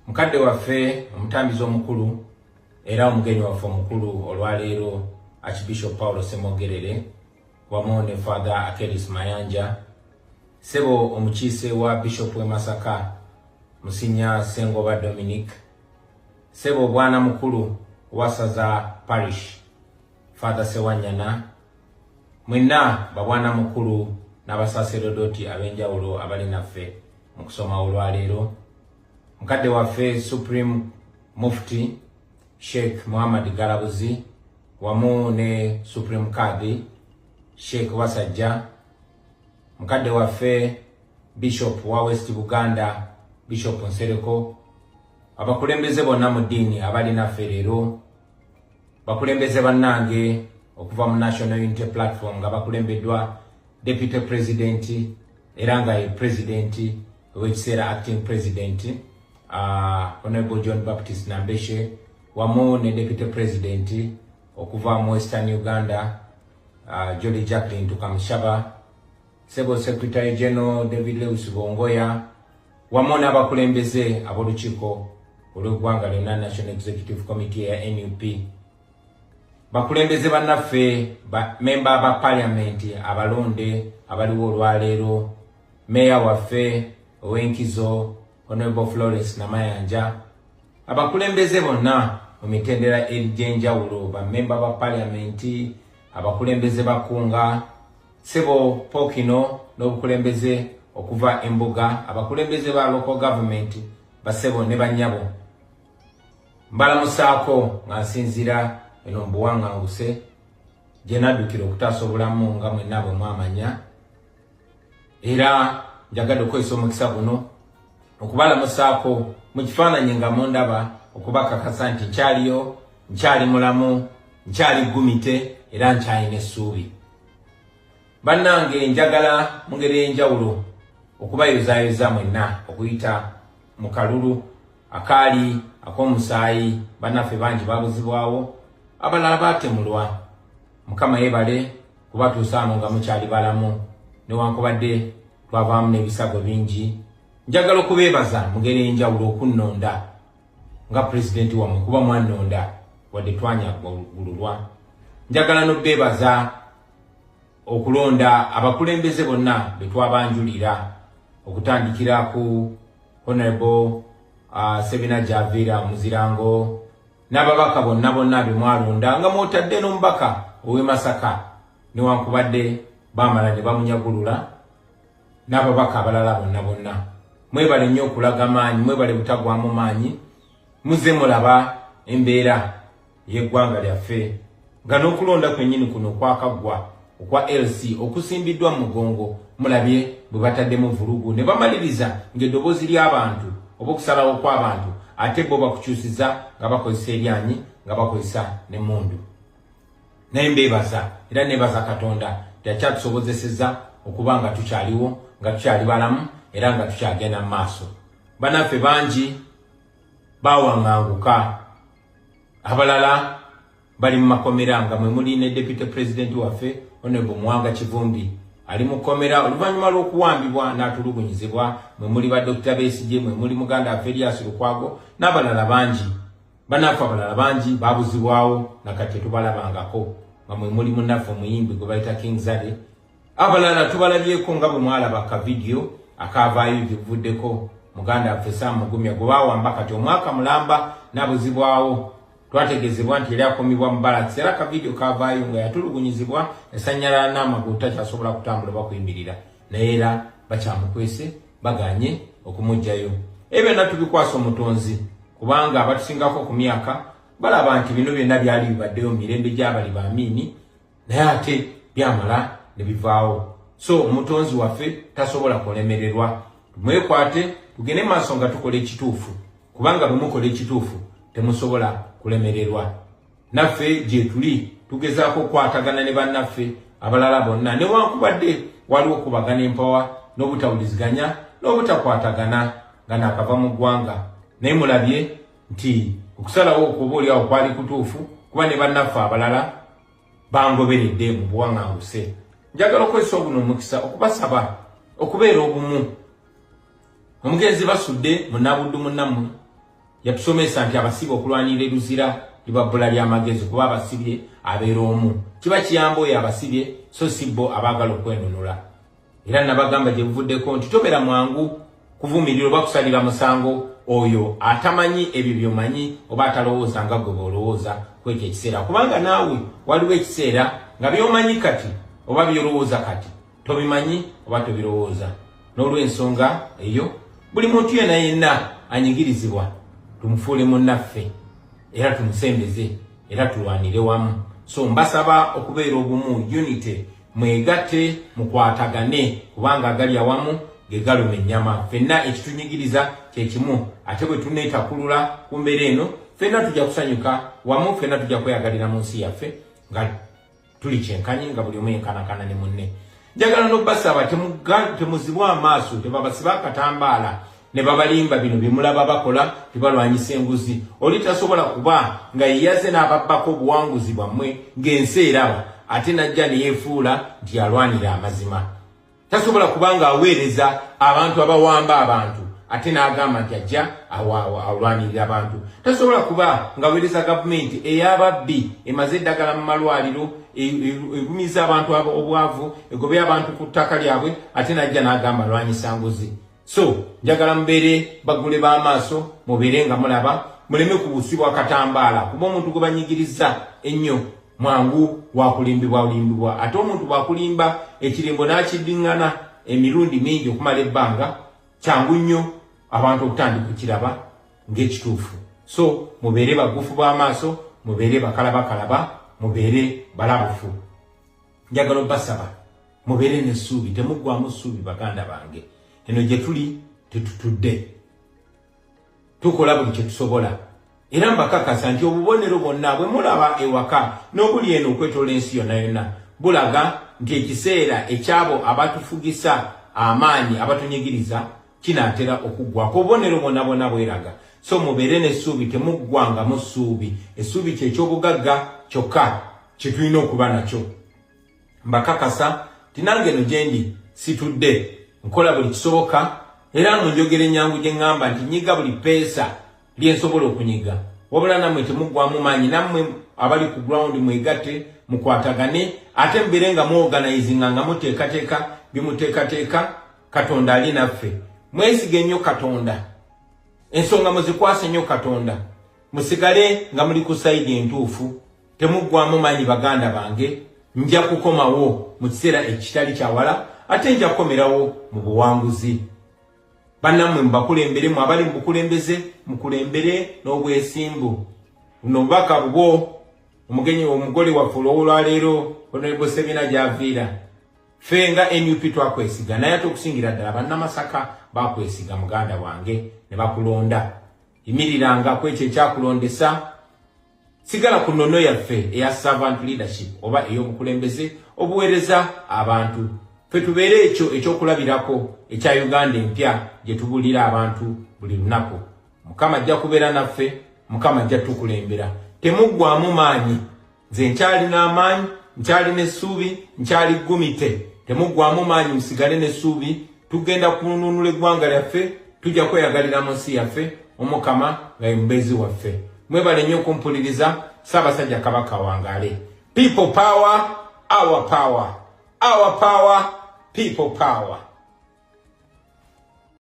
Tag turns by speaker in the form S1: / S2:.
S1: Mukadde waffe omutambizo omukulu era omugenyi waffe omukulu olwaleero Archbishop Paulo Semogerere wamu ne Father Akelis Mayanja sebo omukiise wa Bishop we Masaka Musinya Sengoba Dominic sebo bwana mukulu wa Saza Parish Father Sewanyana mwina babwana mukulu n'abasaserodoti abenjawulo abali naffe mu kusoma olwaleero mukadde waffe Supreme Mufti Sheikh Muhammad Galabuzi wamu ne Supreme Kadi Sheikh Wasajja mukadde waffe Bishop wa West Buganda Bishop Nsereko abakulembeze bonna mu ddiini abali naffe leero bakulembeze bannange okuva mu National Unity Platform nga bakulembeddwa Deputy President era nga ye President w'ekiseera Acting President Honorable John Baptist Nambeshe wamu ne Deputy President okuva mu Western Uganda Jolly Jacqueline Tukamushaba Sebo Secretary General David Lewis Bongoya wamu n'abakulembeze ab'olukiiko olw'eggwanga lyonna National Executive Committee ya NUP bakulembeze bannaffe member ba parliament abalonde abaliwo olwaleero Mayor waffe ow'enkizo Honorable Florence Namayanja abakulembeze bonna mu mitendera egy'enjawulo ba member ba parliament abakulembeze bakunga sebo Pokino n'obukulembeze okuva embuga abakulembeze ba local government basebo ne banyabo mbalamusaako nga nsinzira eno mbuwanganguse gye naddukira okutaasa obulamu nga mwenna bwe mwamanya era njagadde okukozesa omukisa guno okubalamusaako mu kifaananyi nga mundaba okubakakasa nti nkyaliyo nkyali mulamu nkyali gumite era nkyalina essuubi bannange njagala mu ngeri ey'enjawulo okubayozaayoza mwenna okuyita mu kalulu akaali ak'omusaayi bannaffe bangi babuzibwawo abalala baatemulwa mukama yeebale kubatuusaano nga mukyali balamu newankubadde twavaamu n'ebisago bingi njagala okubeebaza mu ngeri ey'enjawulo okunnonda nga pulezidenti wammwe kuba mwannonda wadde twanyagululwa njagala n'obeebaza okulonda abakulembeze bonna be twabanjulira okutandikira ku Honorable Sebina Javira Muzirango n'ababaka bonna be mwalonda nga mwotadde n'omubaka ow'e Masaka newankubadde baamala ne bamunyagulula n'ababaka abalala bonna mwebale nnyo okulaga maanyi mwebale butagwamu maanyi muze mulaba embeera y'eggwanga lyaffe nga n'okulonda kwennyini kuno okwakaggwa okwa LC okusimbiddwa mu mugongo mulabye bwe bataddemu vulugu ne bamaliriza ng'eddoboozi ly'abantu oba okusalawo kw'abantu ate bo bakukyusiza nga bakozesa eryanyi nga bakozesa n'emmundu naye mbeebaza era neebaza Katonda yakyatusobozeseza okuba nga tukyaliwo nga tukyali balamu era nga tukyagenda mu maaso bannaffe bangi bawaŋŋanguka abalala bali mu makomera nga mwe muli ne Deputy President waffe Honorable Mwanga Kivumbi ali mu komera oluvannyuma lw'okuwambibwa n'atulugunyizibwa mwe muli ba Dr. Besigye mwe muli muganda waffe Elias Lukwago n'abalala bangi bannaffe abalala bangi babuzibwawo nakati tubalabangako nga mwe muli munnaffe omuyimbi gwe bayita King Zale abalala tubalabyeko nga bwe mwalaba ka video akaavaayo kivuddeko muganda waffe Sam Mugumya gwe baawamba kati omwaka mulamba n'abuzibwawo twategezebwa nti yali akomibwa mu balasi era ka video kaavaayo nga yatulugunyizibwa esanyalala n'amagulu takyasobola kutambula bakuyimirira naye era bakyamukwese baganye okumuggyayo ebyo byonna tubikwasa omutonzi kubanga abatusingako ku myaka balaba nti bino byonna byali bibaddeyo mu mirembe gy'abali baamiini naye ate byamala ne bivaawo so omutonzi waffe tasobola kulemererwa mwekwate tugende maaso nga tukola ekituufu kubanga bwe mukola ekituufu temusobola kulemererwa naffe gye tuli tugezaako okukwatagana ne bannaffe abalala bonna newankubadde waliwo okubagana empawa n'obutawuliziganya n'obutakwatagana nga naakava mu ggwanga naye mulabye nti okusalawo okuba oliawo kwali kutuufu kuba ne bannaffe abalala bangoberedde mu buwaŋŋanguse njagala okozesa obuno omukisa okubasaba okubeera obumu omugenzi basudde munabuddu munnammwe yatusomesa nti abasibe okulwanira eruzira libabbula ly'amagezi kuba abasibye abeera omu kiba kiyamba oyo abasibye so sibbo abaagala okwenunula era nabagamba gye buvuddeko nti tobera mwangu kuvumirira oba kusalira musango oyo atamanyi ebyo byomanyi oba atalowooza nga gwe bw'olowooza kwekyo ekiseera kubanga naawe waliwo ekiseera nga byomanyi kati oba byolowooza kati tobimanyi oba tobirowooza n'olw'ensonga eyo buli muntu yenna anyigirizibwa tumufuule munnaffe era tumusembeze era tulwanire wamu so mbasaba okubeera obumu unity mwegatte mukwatagane kubanga agali awamu ge galuma ennyama ffenna ekitunyigiriza kye kimu ate bwe tuneetakulula ku mbeera eno ffenna tujja kusanyuka wamu ffenna tujja kweyagalira mu nsi yaffe nga tuli kyenkanyi nga buli omu yenkanakana ne munne njagala n'obbasaba temuzibwa amaaso tebabasiba akatambaala ne babalimba bino bimulaba bakola tibalwanyisa enguzi oli tasobola kuba nga yeyaze n'ababbako obuwanguzi bwammwe ng'ensi eraba ate najja ne yeefuula nti alwanira amazima tasobola kuba nga aweereza abantu abawamba abantu ate n'agamba nti ajja alwanirira abantu tasobola kuba nga aweereza gavumenti ey'ababbi emaze eddagala mu malwaliro egumiza abantu obwavu egobya abantu ku ttaka lyabwe ate najja n'agamba alwanyisa nguzi so njagala mubeere bagule b'amaaso mubeere nga mulaba muleme kubusibwa katambaala kuba omuntu gwe banyigiriza ennyo mwangu wakulimbibwa ate omuntu bwakulimba ekirimbo n'akiddiŋŋana emirundi mingi okumala ebbanga kyangu nnyo abantu okutandika okukiraba ng'ekituufu so mubeere bagufu b'amaaso mubeere bakalabakalaba mubeere balabufu njagala obbasaba mubeere n'essuubi temuggwamu ssuubi baganda bange eno gye tuli tetutudde tukola buli kye tusobola era mbakakasa nti obubonero bwonna bwe mulaba ewaka n'obuli eno okwetoola ensi yonna yonna bulaga nti ekiseera ekyabo abatufugisa amaanyi abatunyigiriza kinaatera okuggwako obubonero bwonna bweraga so mubeere n'essuubi temuggwangamu ssuubi essuubi kyekyobugagga kyokka kye tulina okuba nakyo mbakakasa tinange eno gye ndi situdde nkola buli kisoboka era munjogera ennyangu gye ŋŋamba nti nyiga buli peesa lyensobola okunyiga wabula nammwe temuggwamu maanyi nammwe abali ku ground mwegatte mukwatagane ate mubeere nga muorganizinga nga muteekateeka bimuteekateeka katonda ali naffe mwesige nnyo katonda ensonga muzikwase nnyo katonda musigale nga muli ku sayidi entuufu temuggwamu maanyi baganda bange nja kukomawo mu kiseera ekitali kyawala ate nja kukomerawo mu buwanguzi bannammwe mubakulemberemu abali mu bukulembeze mukulembere n'obwesimbu buno bubaka bubwo omugenyi omugole waffe olwaleero Honorable Sebina gy'aviira ffe nga NUP twakwesiga naye ate okusingira ddala bannamasaka bakwesiga muganda wange ne bakulonda yimiriranga ku ekyo ekyakulondesa sigala ku nnono yaffe eya servant leadership oba ey'obukulembeze obuweereza abantu ffe tubeere ekyo ekyokulabirako ekya Uganda empya gye tubulira abantu buli lunaku mukama ajja kubeera naffe mukama ajja tukulembera temuggwamu maanyi nze nkyali n'amaanyi nkyali n'essuubi nkyali ggumite temuggwamu maanyi musigale n'essuubi tugenda kununula eggwanga lyaffe tujja kweyagalira mu nsi yaffe omukama nga ye mubeezi waffe mwebale nnyo okumpuliriza Ssaabasajja Kabaka wangaale people power our power people power